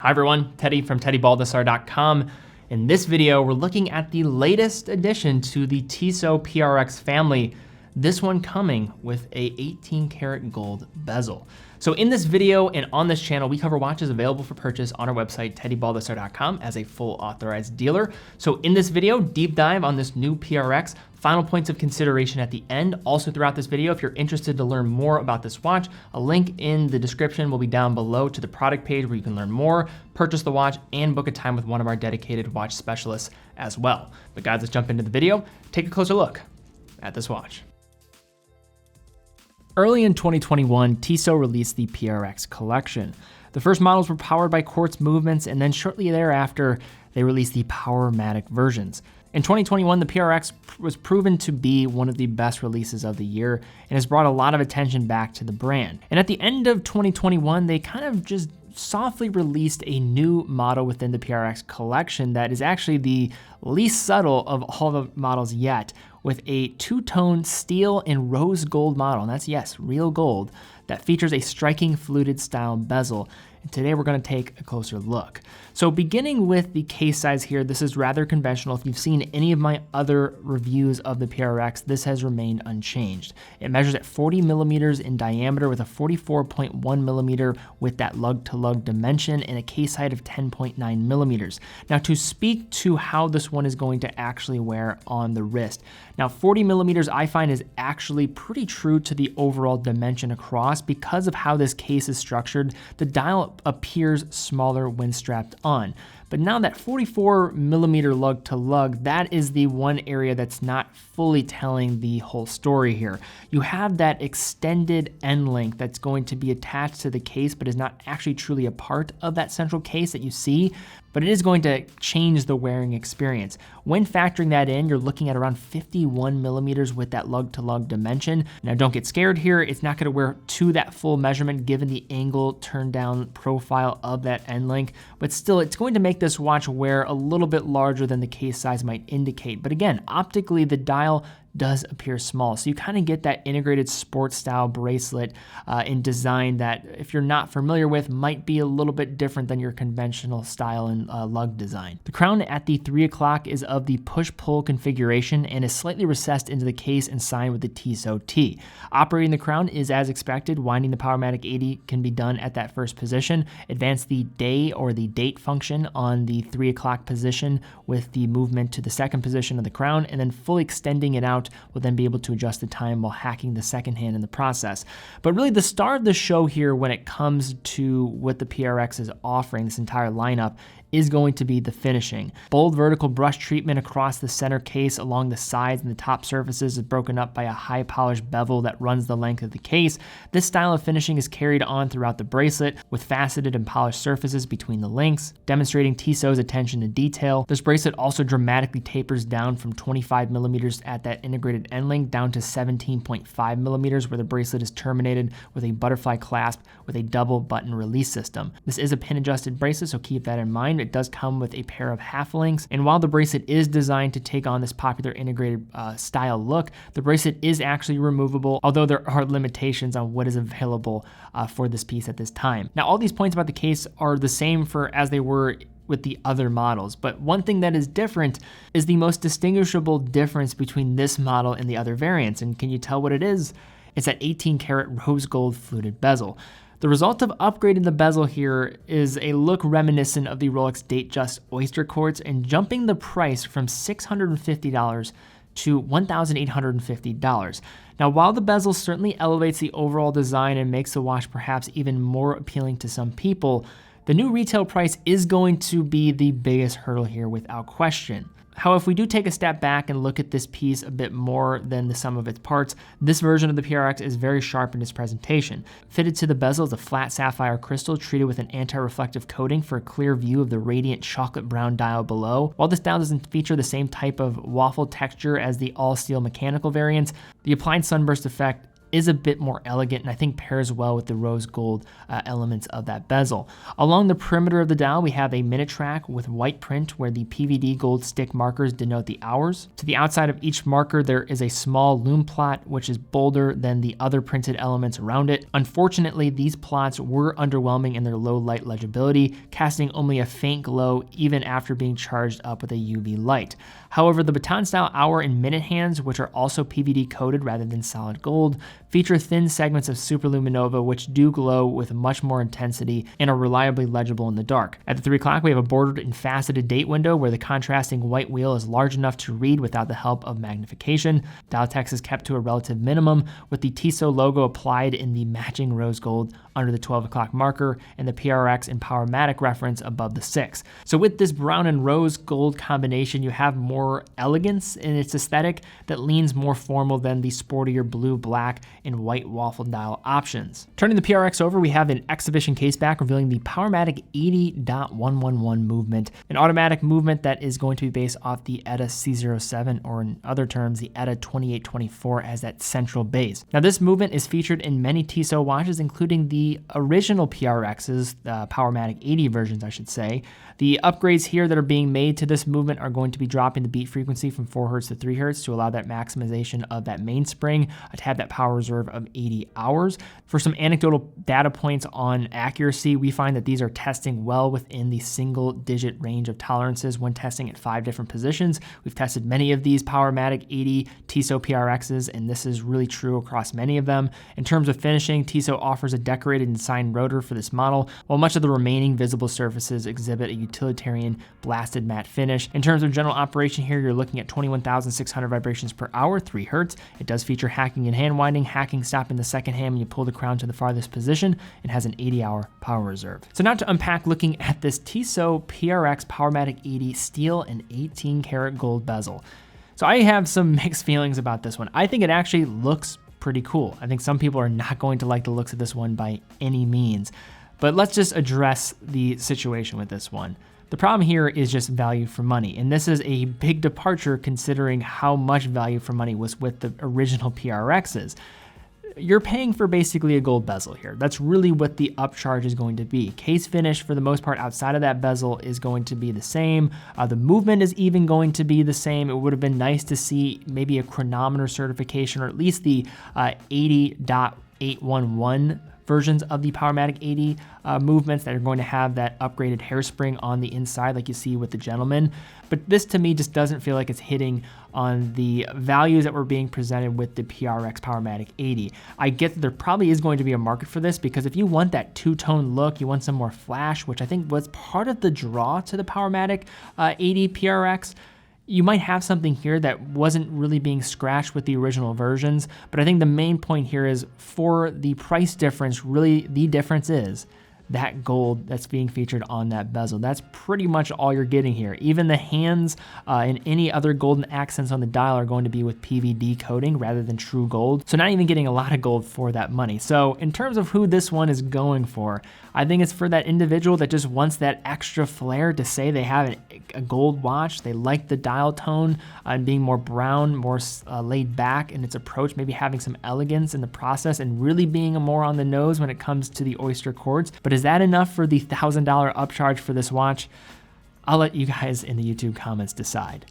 Hi everyone, Teddy from TeddyBaldassarre.com. In this video, we're looking at the latest addition to the Tissot PRX family, this one coming with a 18 karat gold bezel. So in this video and on this channel, we cover watches available for purchase on our website, TeddyBaldassarre.com, as a full authorized dealer. So in this video, deep dive on this new PRX, final points of consideration at the end. Also throughout this video, if you're interested to learn more about this watch, a link in the description will be down below to the product page where you can learn more, purchase the watch, and book a time with one of our dedicated watch specialists as well. But guys, let's jump into the video, take a closer look at this watch. Early in 2021, Tissot released the PRX collection. The first models were powered by quartz movements, and then shortly thereafter, they released the Powermatic versions. In 2021, the PRX was proven to be one of the best releases of the year and has brought a lot of attention back to the brand. And at the end of 2021, they kind of just softly released a new model within the PRX collection that is actually the least subtle of all the models yet, with a two-tone steel and rose gold model, and that's, yes, real gold, that features a striking fluted style bezel. And today we're going to take a closer look. So beginning with the case size here, this is rather conventional. If you've seen any of my other reviews of the PRX, this has remained unchanged. It measures at 40 millimeters in diameter with a 44.1 millimeter with that lug-to-lug dimension and a case height of 10.9 millimeters. Now to speak to how this one is going to actually wear on the wrist. Now 40 millimeters I find is actually pretty true to the overall dimension across because of how this case is structured. The dial appears smaller when strapped on. But now that 44 millimeter lug to lug, that is the one area that's not fully telling the whole story here. You have that extended end length that's going to be attached to the case, but is not actually truly a part of that central case that you see, but it is going to change the wearing experience. When factoring that in, you're looking at around 51 millimeters with that lug to lug dimension. Now don't get scared here, it's not gonna wear to that full measurement given the angle turn down profile of that end length, but still it's going to make this watch wear a little bit larger than the case size might indicate. But again, optically the dial does appear small. So you kind of get that integrated sports style bracelet in design that, if you're not familiar with, might be a little bit different than your conventional style and lug design. The crown at the 3 o'clock is of the push-pull configuration and is slightly recessed into the case and signed with the Tissot T. Operating the crown is as expected. Winding the Powermatic 80 can be done at that first position. Advance the day or the date function on the 3 o'clock position with the movement to the second position of the crown, and then fully extending it out will then be able to adjust the time while hacking the second hand in the process. But really the star of the show here when it comes to what the PRX is offering, this entire lineup, is going to be the finishing. Bold vertical brush treatment across the center case along the sides and the top surfaces is broken up by a high polished bevel that runs the length of the case. This style of finishing is carried on throughout the bracelet with faceted and polished surfaces between the links, demonstrating Tissot's attention to detail. This bracelet also dramatically tapers down from 25 millimeters at that integrated end length down to 17.5 millimeters where the bracelet is terminated with a butterfly clasp with a double button release system. This is a pin adjusted bracelet, so keep that in mind. It does come with a pair of half links, and while the bracelet is designed to take on this popular integrated style look, the bracelet is actually removable, although there are limitations on what is available for this piece at this time. Now all these points about the case are the same for as they were with the other models, but one thing that is different is the most distinguishable difference between this model and the other variants. And can you tell what it is? It's that 18 karat rose gold fluted bezel. The result of upgrading the bezel here is a look reminiscent of the Rolex Datejust Oyster Quartz and jumping the price from $650 to $1,850. Now, while the bezel certainly elevates the overall design and makes the watch perhaps even more appealing to some people, the new retail price is going to be the biggest hurdle here without question. However, if we do take a step back and look at this piece a bit more than the sum of its parts, this version of the PRX is very sharp in its presentation. Fitted to the bezel is a flat sapphire crystal treated with an anti-reflective coating for a clear view of the radiant chocolate brown dial below. While this dial doesn't feature the same type of waffle texture as the all-steel mechanical variants, the applied sunburst effect is a bit more elegant and I think pairs well with the rose gold elements of that bezel. Along the perimeter of the dial, we have a minute track with white print where the PVD gold stick markers denote the hours. To the outside of each marker, there is a small lume plot, which is bolder than the other printed elements around it. Unfortunately, these plots were underwhelming in their low light legibility, casting only a faint glow even after being charged up with a UV light. However, the baton style hour and minute hands, which are also PVD coated rather than solid gold, feature thin segments of superluminova which do glow with much more intensity and are reliably legible in the dark. At the 3 o'clock, we have a bordered and faceted date window where the contrasting white wheel is large enough to read without the help of magnification. Dial text is kept to a relative minimum with the Tissot logo applied in the matching rose gold under the 12 o'clock marker and the PRX and Powermatic reference above the 6. So with this brown and rose gold combination, you have more elegance in its aesthetic that leans more formal than the sportier blue, black, and white waffle dial options. Turning the PRX over, we have an exhibition case back revealing the Powermatic 80.111 movement, an automatic movement that is going to be based off the ETA C07, or in other terms, the ETA 2824 as that central base. Now this movement is featured in many Tissot watches, including the original PRXs, the Powermatic 80 versions, I should say. The upgrades here that are being made to this movement are going to be dropping the beat frequency from 4 Hz to 3 Hz to allow that maximization of that mainspring to have that power reserve of 80 hours. For some anecdotal data points on accuracy, we find that these are testing well within the single-digit range of tolerances when testing at 5 different positions. We've tested many of these Powermatic 80 Tissot PRXs, and this is really true across many of them. In terms of finishing, Tissot offers a decorated and signed rotor for this model, while much of the remaining visible surfaces exhibit a utilitarian blasted matte finish. In terms of general operation here, you're looking at 21,600 vibrations per hour, 3 Hz. It does feature hacking and hand winding, hacking stopping the second hand when you pull the crown to the farthest position, and has an 80-hour power reserve. So now to unpack looking at this Tissot PRX Powermatic 80 steel and 18 karat gold bezel. So I have some mixed feelings about this one. I think it actually looks pretty cool. I think some people are not going to like the looks of this one by any means, but let's just address the situation with this one. The problem here is just value for money, and this is a big departure considering how much value for money was with the original PRXs. You're paying for basically a gold bezel here. That's really what the upcharge is going to be. Case finish, for the most part, outside of that bezel is going to be the same. The movement is even going to be the same. It would have been nice to see maybe a chronometer certification, or at least the 80.811 versions of the Powermatic 80 movements that are going to have that upgraded hairspring on the inside like you see with the Gentleman. But this to me just doesn't feel like it's hitting on the values that were being presented with the PRX Powermatic 80. I get that there probably is going to be a market for this, because if you want that two-tone look, you want some more flash, which I think was part of the draw to the Powermatic 80 PRX, you might have something here that wasn't really being scratched with the original versions. But I think the main point here is, for the price difference, really the difference is that gold that's being featured on that bezel. That's pretty much all you're getting here. Even the hands and any other golden accents on the dial are going to be with PVD coating rather than true gold. So not even getting a lot of gold for that money. So in terms of who this one is going for, I think it's for that individual that just wants that extra flair to say they have a gold watch. They like the dial tone and being more brown, more laid back in its approach, maybe having some elegance in the process and really being more on the nose when it comes to the oyster quartz. But is that enough for the $1,000 upcharge for this watch? I'll let you guys in the YouTube comments decide.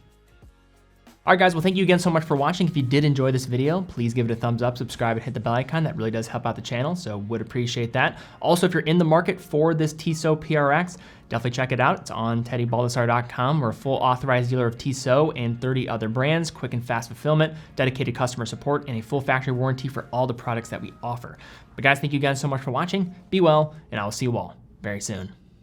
All right, guys, well, thank you again so much for watching. If you did enjoy this video, please give it a thumbs up, subscribe, and hit the bell icon. That really does help out the channel, so would appreciate that. Also, if you're in the market for this Tissot PRX, definitely check it out. It's on TeddyBaldassarre.com. We're a full authorized dealer of Tissot and 30 other brands, quick and fast fulfillment, dedicated customer support, and a full factory warranty for all the products that we offer. But guys, thank you guys so much for watching. Be well, and I will see you all very soon.